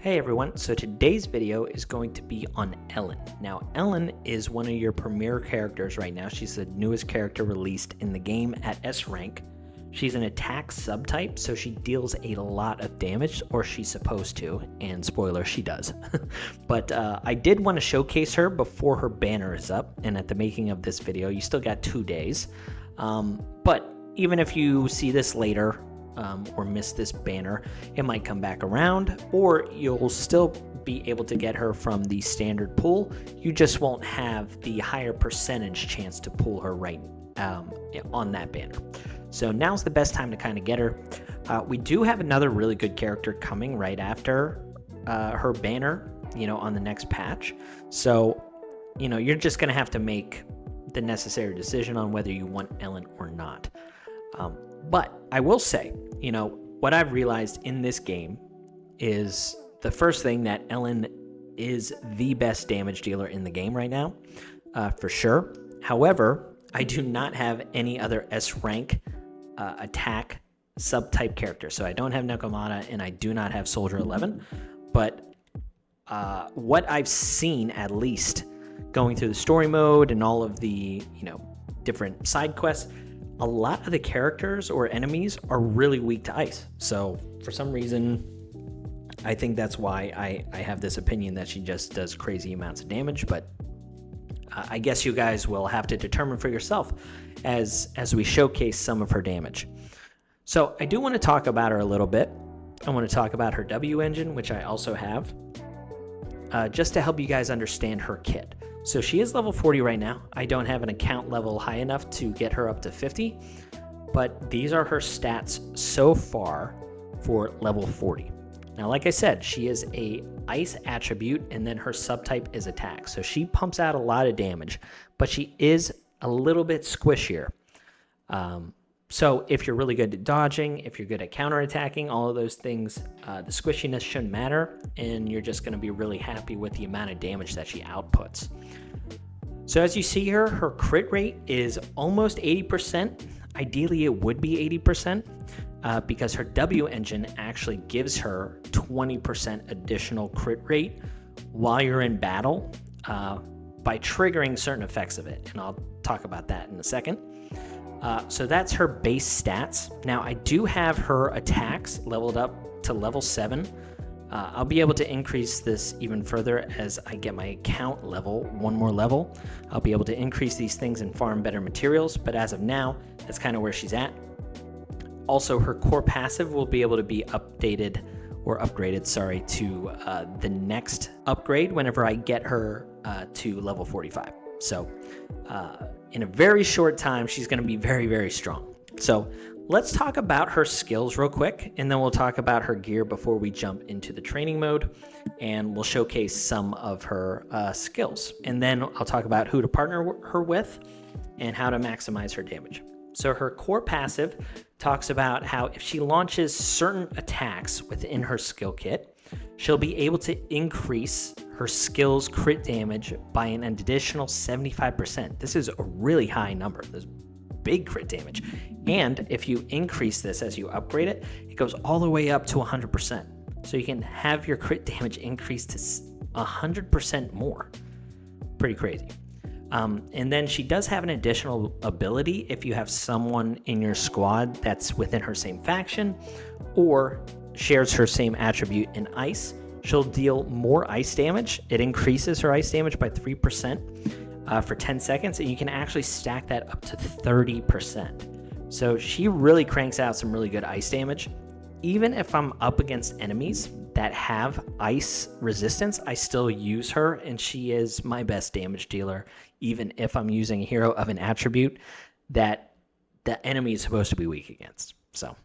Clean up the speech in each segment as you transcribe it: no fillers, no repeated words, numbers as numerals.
Hey everyone, so today's video is going to be on Ellen. Now, Ellen is one of your premier characters right now. She's the newest character released in the game at S rank. She's an attack subtype, so she deals a lot of damage, or she's supposed to, and spoiler, she does. But I did want to showcase her before her banner is up, and at the making of this video, you still got 2 days. But even if you see this later, or miss this banner, it might come back around, or you'll still be able to get her from the standard pool. You just won't have the higher percentage chance to pull her right on that banner. So now's the best time to kind of get her. We do have another really good character coming right after her banner, on the next patch. So, you're just going to have to make the necessary decision on whether you want Ellen or not. But I will say, what I've realized in this game is the first thing that Ellen is the best damage dealer in the game right now, for sure. However, I do not have any other S rank attack subtype character. So I don't have Nekomata and I do not have Soldier 11. But what I've seen, at least going through the story mode and all of the, different side quests, a lot of the characters or enemies are really weak to ice. So for some reason, I think that's why I have this opinion that she just does crazy amounts of damage. But I guess you guys will have to determine for yourself as we showcase some of her damage. So I do want to talk about her a little bit. I want to talk about her W engine, which I also have, just to help you guys understand her kit. So she is level 40 right now. I don't have an account level high enough to get her up to 50, but these are her stats so far for level 40. Now, like I said, she is a ice attribute, and then her subtype is attack. So she pumps out a lot of damage, but she is a little bit squishier. So if you're really good at dodging, if you're good at counterattacking, all of those things, the squishiness shouldn't matter, and you're just going to be really happy with the amount of damage that she outputs. So as you see here, her crit rate is almost 80%. Ideally, it would be 80%, because her W engine actually gives her 20% additional crit rate while you're in battle by triggering certain effects of it, and I'll talk about that in a second. So that's her base stats. Now, I do have her attacks leveled up to level 7. I'll be able to increase this even further as I get my account level one more level. I'll be able to increase these things and farm better materials, but as of now, that's kind of where she's at. Also, her core passive will be able to be updated or upgraded, to the next upgrade whenever I get her to level 45. So in a very short time, she's going to be very, very strong. So let's talk about her skills real quick, and then we'll talk about her gear before we jump into the training mode, and we'll showcase some of her skills. And then I'll talk about who to partner her with and how to maximize her damage. So her core passive talks about how if she launches certain attacks within her skill kit, she'll be able to increase her skill's crit damage by an additional 75%. This is a really high number. There's big crit damage. And if you increase this as you upgrade it, it goes all the way up to 100%. So you can have your crit damage increase to 100% more. Pretty crazy. And then she does have an additional ability if you have someone in your squad that's within her same faction or shares her same attribute in ice. She'll deal more ice damage. It increases her ice damage by 3% for 10 seconds, and you can actually stack that up to 30%. So she really cranks out some really good ice damage. Even if I'm up against enemies that have ice resistance, I still use her, and she is my best damage dealer, even if I'm using a hero of an attribute that the enemy is supposed to be weak against. So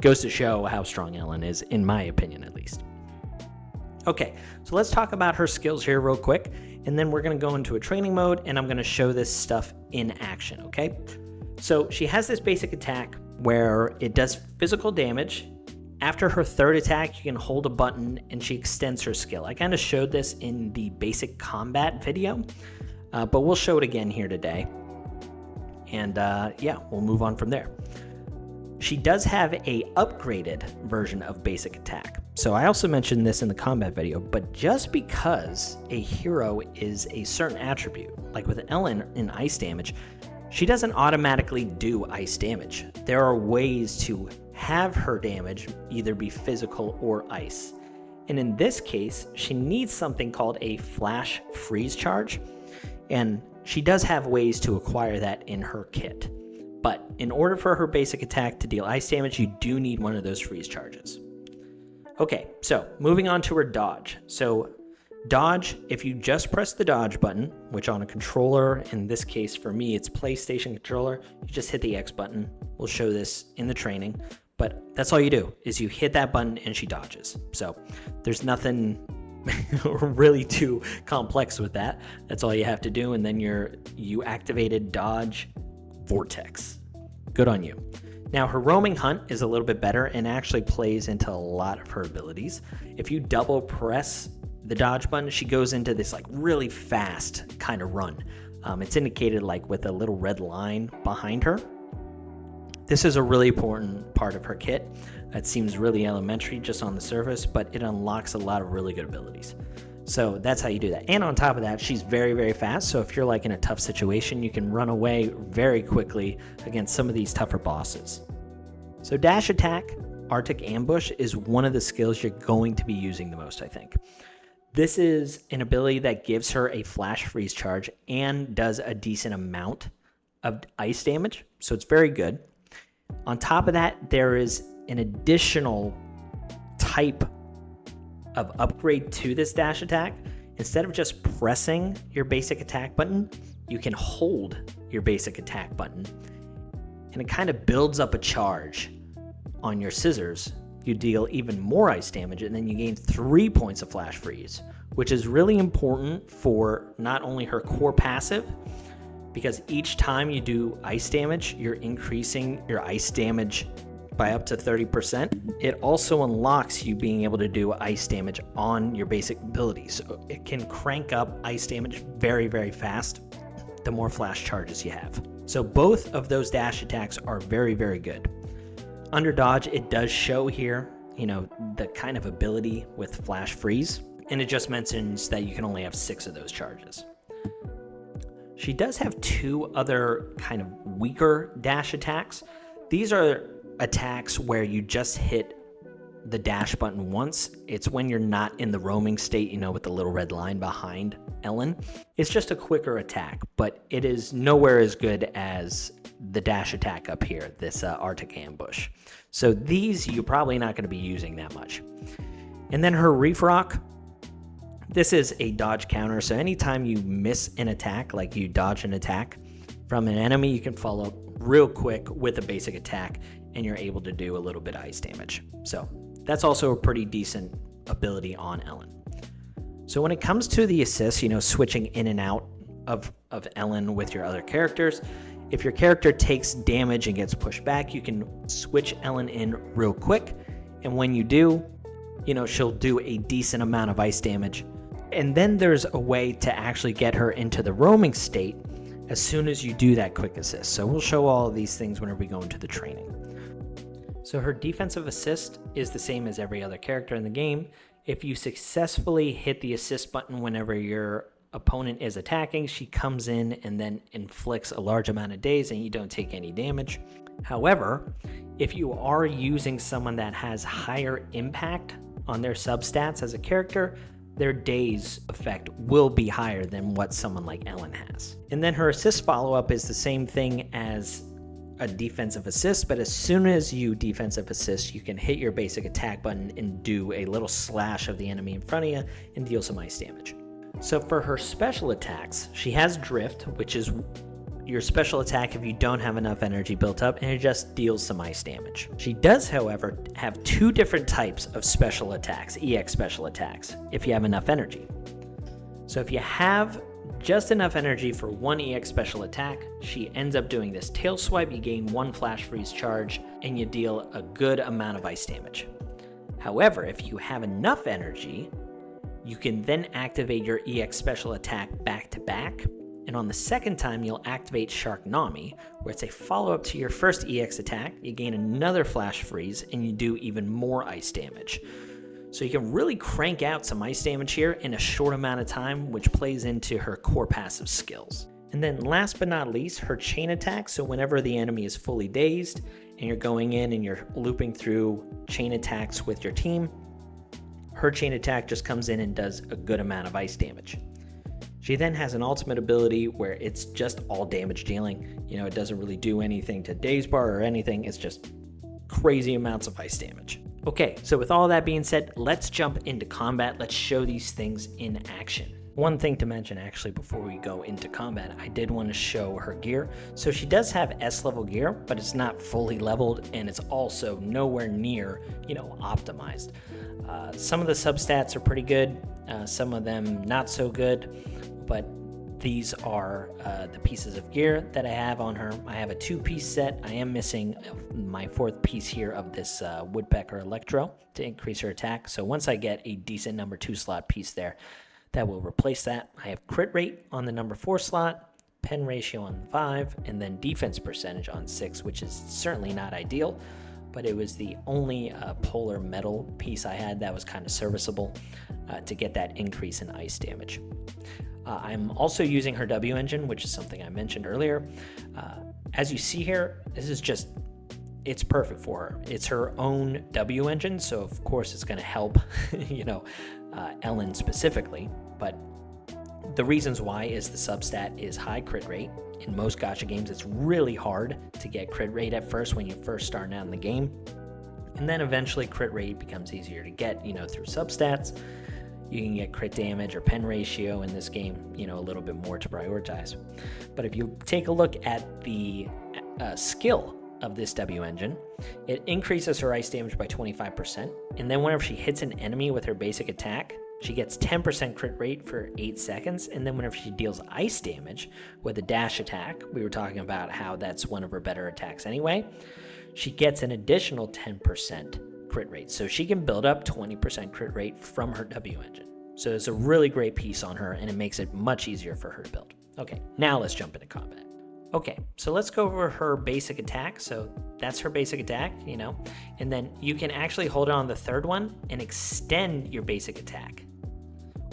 goes to show how strong Ellen is, in my opinion, at least. Okay, so let's talk about her skills here real quick, and then we're going to go into a training mode, and I'm going to show this stuff in action, okay? So she has this basic attack where it does physical damage. After her third attack, you can hold a button, and she extends her skill. I kind of showed this in the basic combat video, but we'll show it again here today. And we'll move on from there. She does have a upgraded version of basic attack. So I also mentioned this in the combat video, but just because a hero is a certain attribute, like with Ellen in ice damage, she doesn't automatically do ice damage. There are ways to have her damage either be physical or ice. And in this case, she needs something called a flash freeze charge, and she does have ways to acquire that in her kit. But in order for her basic attack to deal ice damage, you do need one of those freeze charges. Okay, so moving on to her dodge. So dodge, if you just press the dodge button, which on a controller, in this case for me, it's PlayStation controller, you just hit the X button. We'll show this in the training, but that's all you do is you hit that button and she dodges. So there's nothing really too complex with that. That's all you have to do, and then you activated dodge vortex. Good on you. Now, her roaming hunt is a little bit better and actually plays into a lot of her abilities. If you double press the dodge button, she goes into this like really fast kind of run. It's indicated like with a little red line behind her. This is a really important part of her kit. It seems really elementary just on the surface, but it unlocks a lot of really good abilities. So that's how you do that. And on top of that, she's very, very fast. So if you're like in a tough situation, you can run away very quickly against some of these tougher bosses. So dash attack, Arctic ambush is one of the skills you're going to be using the most, I think. This is an ability that gives her a flash freeze charge and does a decent amount of ice damage. So it's very good. On top of that, there is an additional type of upgrade to this dash attack. Instead of just pressing your basic attack button, you can hold your basic attack button, and it kind of builds up a charge on your scissors. You deal even more ice damage, and then you gain 3 points of flash freeze, which is really important for not only her core passive, because each time you do ice damage, you're increasing your ice damage by up to 30%. It also unlocks you being able to do ice damage on your basic abilities. So it can crank up ice damage very, very fast the more flash charges you have. So both of those dash attacks are very, very good. Under dodge, it does show here, the kind of ability with flash freeze, and it just mentions that you can only have 6 of those charges. She does have 2 other kind of weaker dash attacks. These are attacks where you just hit the dash button once. It's when you're not in the roaming state, with the little red line behind Ellen. It's just a quicker attack, but it is nowhere as good as the dash attack up here, this Arctic ambush. So these you're probably not going to be using that much. And then her Reef Rock. This is a dodge counter, so anytime you miss an attack, like you dodge an attack from an enemy, you can follow up real quick with a basic attack, and you're able to do a little bit of ice damage. So that's also a pretty decent ability on Ellen. So when it comes to the assists, switching in and out of Ellen with your other characters, if your character takes damage and gets pushed back, you can switch Ellen in real quick, and when you do, she'll do a decent amount of ice damage. And then there's a way to actually get her into the roaming state as soon as you do that quick assist. So we'll show all of these things whenever we go into the training. So her defensive assist is the same as every other character in the game. If you successfully hit the assist button whenever your opponent is attacking, she comes in and then inflicts a large amount of daze and you don't take any damage. However, if you are using someone that has higher impact on their substats as a character, their daze effect will be higher than what someone like Ellen has. And then her assist follow-up is the same thing as a defensive assist, but as soon as you defensive assist, you can hit your basic attack button and do a little slash of the enemy in front of you and deal some ice damage. So for her special attacks, she has Drift, which is your special attack if you don't have enough energy built up, and it just deals some ice damage. She does, however, have 2 different types of special attacks, EX special attacks, if you have enough energy. So if you have just enough energy for 1 EX special attack, she ends up doing this tail swipe, you gain 1 flash freeze charge, and you deal a good amount of ice damage. However, if you have enough energy, you can then activate your EX special attack back to back, and on the second time, you'll activate Sharknami, where it's a follow-up to your first EX attack. You gain another flash freeze, and you do even more ice damage. So you can really crank out some ice damage here in a short amount of time, which plays into her core passive skills. And then last but not least, her chain attack. So whenever the enemy is fully dazed and you're going in and you're looping through chain attacks with your team, her chain attack just comes in and does a good amount of ice damage. She then has an ultimate ability where it's just all damage dealing. You know, it doesn't really do anything to daze bar or anything. It's just crazy amounts of ice damage. Okay, so with all that being said, let's jump into combat. Let's show these things in action. One thing to mention actually before we go into combat, I did want to show her gear. So she does have S level gear, but it's not fully leveled and it's also nowhere near, optimized. Some of the substats are pretty good, some of them not so good, but these are the pieces of gear that I have on her. I have a 2-piece set. I am missing my 4th piece here of this Woodpecker Electro to increase her attack. So once I get a decent number 2 slot piece there, that will replace that. I have crit rate on the number 4 slot, pen ratio on 5, and then defense percentage on 6, which is certainly not ideal, but it was the only polar metal piece I had that was kind of serviceable to get that increase in ice damage. I'm also using her W engine, which is something I mentioned earlier. As you see here, it's perfect for her. It's her own W engine, so of course it's going to help, Ellen specifically. But the reasons why is the substat is high crit rate. In most gacha games, it's really hard to get crit rate at first when you first start out in the game. And then eventually crit rate becomes easier to get, through substats. You can get crit damage or pen ratio in this game, a little bit more to prioritize. But if you take a look at the skill of this W engine, it increases her ice damage by 25%. And then whenever she hits an enemy with her basic attack, she gets 10% crit rate for 8 seconds. And then whenever she deals ice damage with a dash attack, we were talking about how that's one of her better attacks anyway, she gets an additional 10% crit rate. So she can build up 20% crit rate from her W engine. So it's a really great piece on her and it makes it much easier for her to build. Okay, now let's jump into combat. Okay, so let's go over her basic attack. So that's her basic attack, and then you can actually hold on the 3rd one and extend your basic attack.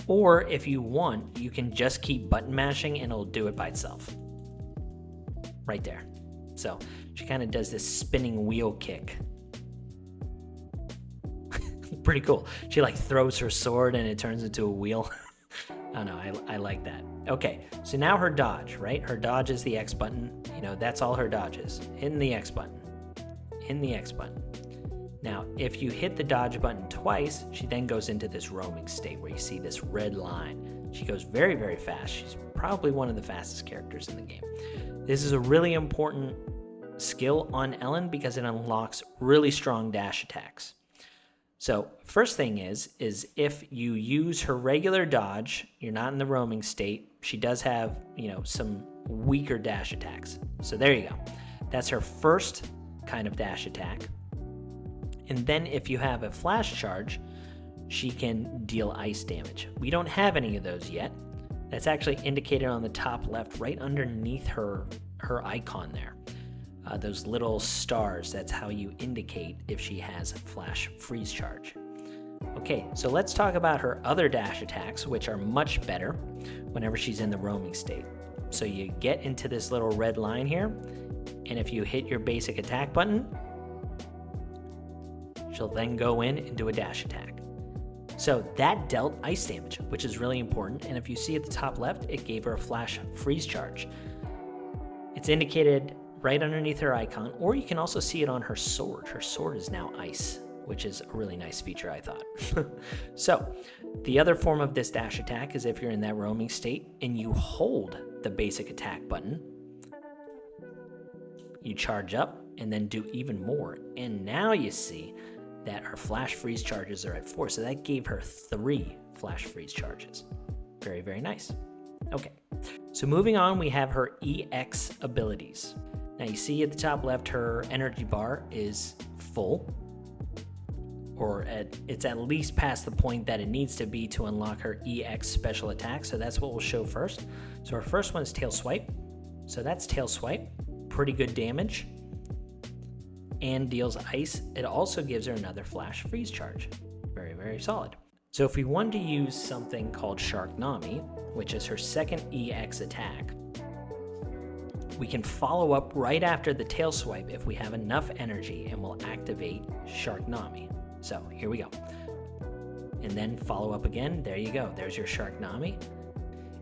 Or if you want, you can just keep button mashing and it'll do it by itself. Right there. So she kind of does this spinning wheel kick. Pretty cool. She throws her sword and it turns into a wheel. I don't know, I like that. Okay, so now her dodge, right? Her dodge is the X button. That's all her dodge is. Hitting the X button. Hitting the X button. Now, if you hit the dodge button twice, she then goes into this roaming state where you see this red line. She goes very, very fast. She's probably one of the fastest characters in the game. This is a really important skill on Ellen because it unlocks really strong dash attacks. So first thing is if you use her regular dodge, you're not in the roaming state, she does have, some weaker dash attacks. So there you go. That's her first kind of dash attack. And then if you have a flash charge, she can deal ice damage. We don't have any of those yet. That's actually indicated on the top left, right underneath her icon there. Those little stars, that's how you indicate if she has flash freeze charge. Okay, so let's talk about her other dash attacks, which are much better whenever she's in the roaming state. So you get into this little red line here, and if you hit your basic attack button, she'll then go in and do a dash attack. So that dealt ice damage, which is really important, and if you see at the top left, it gave her a flash freeze charge. It's indicated right underneath her icon, or you can also see it on her sword. Her sword is now ice, which is a really nice feature, I thought. So the other form of this dash attack is if you're in that roaming state and you hold the basic attack button, you charge up and then do even more. And now you see that her flash freeze charges are at 4. So that gave her 3 flash freeze charges. Very, very nice. Okay, so moving on, we have her EX abilities. Now you see at the top left, her energy bar is full, or it's at least past the point that it needs to be to unlock her EX special attack. So that's what we'll show first. So our first one is Tail Swipe. So that's Tail Swipe, pretty good damage, and deals ice. It also gives her another flash freeze charge. Very, very very solid. So if we wanted to use something called Sharknami, which is her second EX attack, we can follow up right after the tail swipe if we have enough energy, and we'll activate Sharknami. So here we go. And then follow up again. There you go. There's your Sharknami.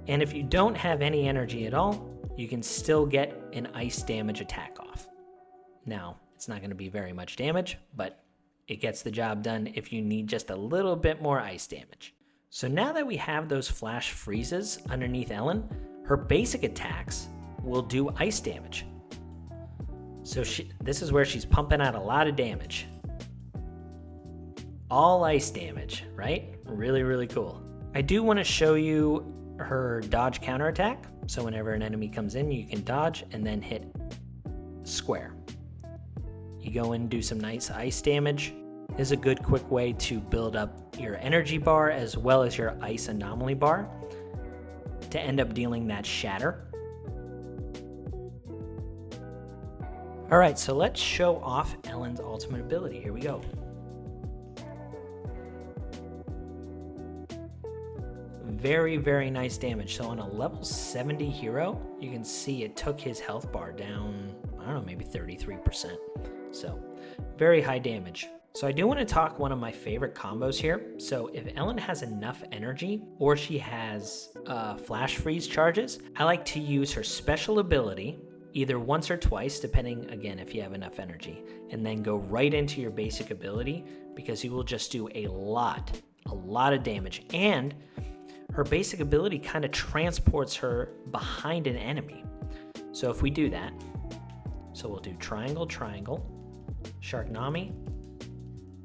And if you don't have any energy at all, you can still get an ice damage attack off. Now, it's not going to be very much damage, but it gets the job done if you need just a little bit more ice damage. So now that we have those flash freezes underneath Ellen, her basic attacks will do ice damage. So this is where she's pumping out a lot of damage. All ice damage, right? Really, really cool. I do want to show you her dodge counterattack. So whenever an enemy comes in, you can dodge and then hit square. You go in and do some nice ice damage. This is a good quick way to build up your energy bar as well as your ice anomaly bar to end up dealing that shatter. All right, so let's show off Ellen's ultimate ability. Here we go. Very, very nice damage. So on a level 70 hero, you can see it took his health bar down, I don't know, maybe 33%. So very high damage. So I do want to talk one of my favorite combos here. So if Ellen has enough energy or she has flash freeze charges, I like to use her special ability either once or twice, depending, again, if you have enough energy, and then go right into your basic ability because you will just do a lot of damage. And her basic ability kind of transports her behind an enemy. So if we do that, so we'll do triangle, triangle, Sharknami,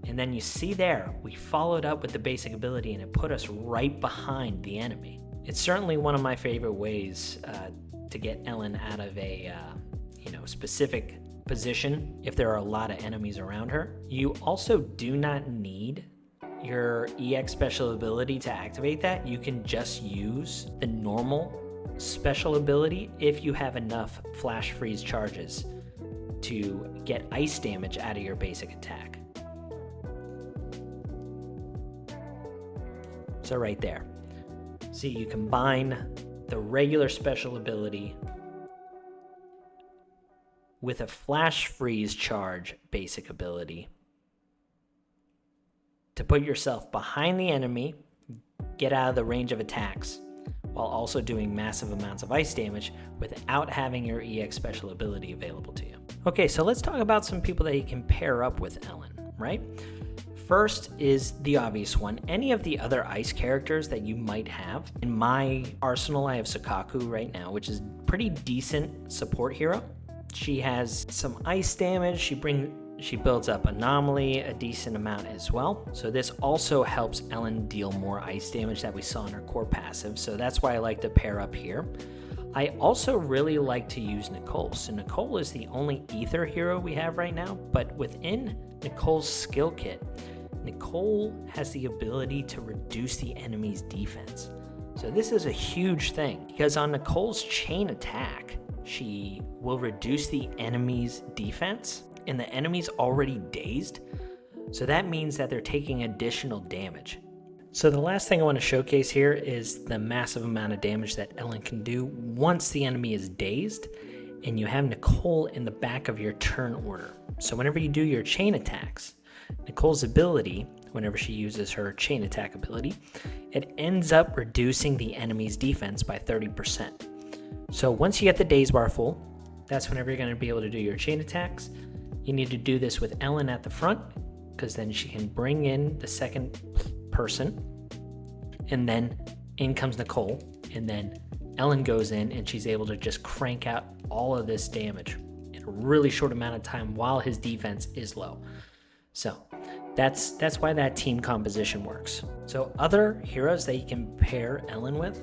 and then you see there, we followed up with the basic ability and it put us right behind the enemy. It's certainly one of my favorite ways to get Ellen out of a specific position if there are a lot of enemies around her. You also do not need your EX special ability to activate that. You can just use the normal special ability if you have enough flash freeze charges to get ice damage out of your basic attack. So right there. See, you combine the regular special ability with a flash freeze charge basic ability to put yourself behind the enemy, get out of the range of attacks, while also doing massive amounts of ice damage without having your EX special ability available to you. Okay, so let's talk about some people that you can pair up with Ellen, right? First is the obvious one. Any of the other ice characters that you might have. In my arsenal, I have Sukaku right now, which is pretty decent support hero. She has some ice damage. She builds up anomaly a decent amount as well. So this also helps Ellen deal more ice damage that we saw in her core passive. So that's why I like to pair up here. I also really like to use Nicole. So Nicole is the only ether hero we have right now, but within Nicole's skill kit, Nicole has the ability to reduce the enemy's defense. So this is a huge thing because on Nicole's chain attack, she will reduce the enemy's defense and the enemy's already dazed. So that means that they're taking additional damage. So the last thing I want to showcase here is the massive amount of damage that Ellen can do once the enemy is dazed and you have Nicole in the back of your turn order. So whenever you do your chain attacks, Nicole's ability, whenever she uses her chain attack ability, it ends up reducing the enemy's defense by 30%. So once you get the daze bar full, that's whenever you're going to be able to do your chain attacks. You need to do this with Ellen at the front because then she can bring in the second person, and then in comes Nicole, and then Ellen goes in and she's able to just crank out all of this damage in a really short amount of time while his defense is low. So that's why that team composition works. So other heroes that you can pair Ellen with,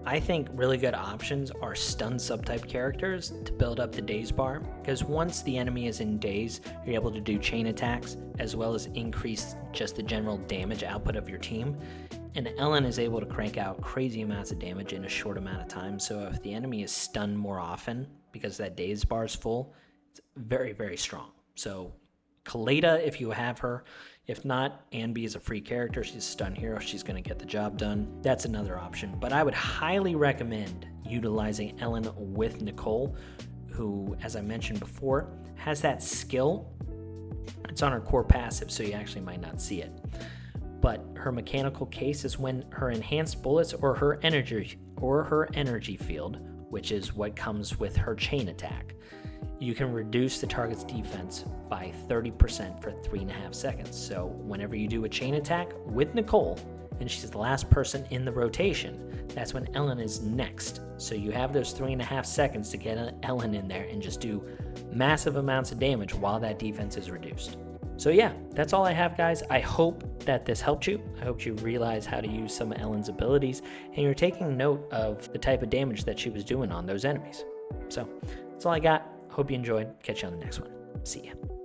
I think really good options are stun subtype characters to build up the daze bar, because once the enemy is in daze, you're able to do chain attacks as well as increase just the general damage output of your team. And Ellen is able to crank out crazy amounts of damage in a short amount of time. So if the enemy is stunned more often because that daze bar is full, it's very, very strong. So Kaleda, if you have her, If not, Anby is a free character. She's a stun hero. She's going to get the job done. That's another option. But I would highly recommend utilizing Ellen with Nicole, who, as I mentioned before, has that skill. It's on her core passive, so you actually might not see it. But her mechanical case is when her enhanced bullets or her energy field, which is what comes with her chain attack, you can reduce the target's defense by 30% for 3.5 seconds. So whenever you do a chain attack with Nicole, and she's the last person in the rotation, that's when Ellen is next. So you have those 3.5 seconds to get Ellen in there and just do massive amounts of damage while that defense is reduced. So yeah, that's all I have, guys. I hope that this helped you. I hope you realize how to use some of Ellen's abilities, and you're taking note of the type of damage that she was doing on those enemies. So that's all I got. Hope you enjoyed. Catch you on the next one. See ya.